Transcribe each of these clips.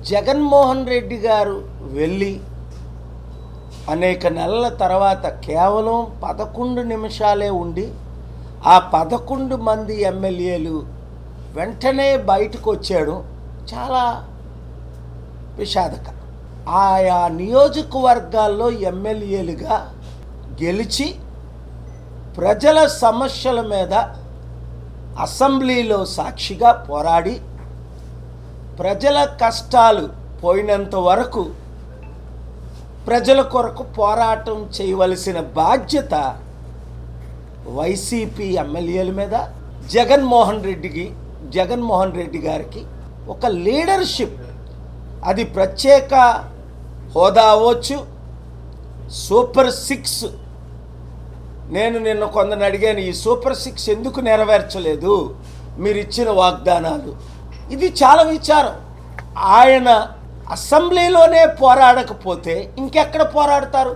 జగన్మోహన్ రెడ్డి గారు వెళ్ళి అనేక నెలల తర్వాత కేవలం 11 నిమిషాలే ఉండి ఆ 11 మంది ఎమ్మెల్యేలు వెంటనే బయటకు వచ్చాడు. చాలా విషాదకరం. ఆయా నియోజకవర్గాల్లో ఎమ్మెల్యేలుగా గెలిచి ప్రజల సమస్యల మీద అసెంబ్లీలో సాక్షిగా పోరాడి ప్రజల కష్టాలు పోయినంత వరకు ప్రజల కొరకు పోరాటం చేయవలసిన బాధ్యత వైసీపీ ఎమ్మెల్యేల మీద జగన్మోహన్ రెడ్డి గారికి ఒక లీడర్షిప్, అది ప్రత్యేక హోదా అవ్వచ్చు, సూపర్ 6. నేను నిన్న కొందరిని అడిగాను, ఈ సూపర్ 6 ఎందుకు నెరవేర్చలేదు మీరు ఇచ్చిన వాగ్దానాలు? ఇది చాలా విచారం. ఆయన అసెంబ్లీలోనే పోరాడకపోతే ఇంకెక్కడ పోరాడతారు?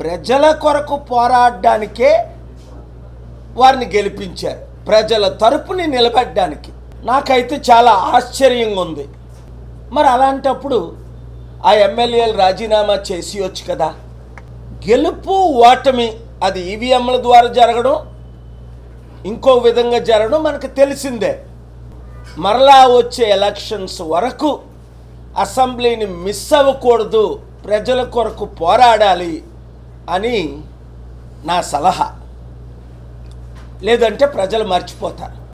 ప్రజల కొరకు పోరాడడానికే వారిని గెలిపించారు, ప్రజల తరపుని నిలబెట్టడానికి. నాకైతే చాలా ఆశ్చర్యంగా ఉంది. మరి అలాంటప్పుడు ఆ ఎమ్మెల్యేలు రాజీనామా చేసేయొచ్చు కదా. గెలుపు ఓటమి అది ఈవీఎంల ద్వారా జరగడం, ఇంకో విధంగా జరగడం మనకు తెలిసిందే. మరలా వచ్చే ఎలక్షన్స్ వరకు అసెంబ్లీని మిస్ అవ్వకూడదు, ప్రజల కొరకు పోరాడాలి అని నా సలహా. లేదంటే ప్రజలు మర్చిపోతారు.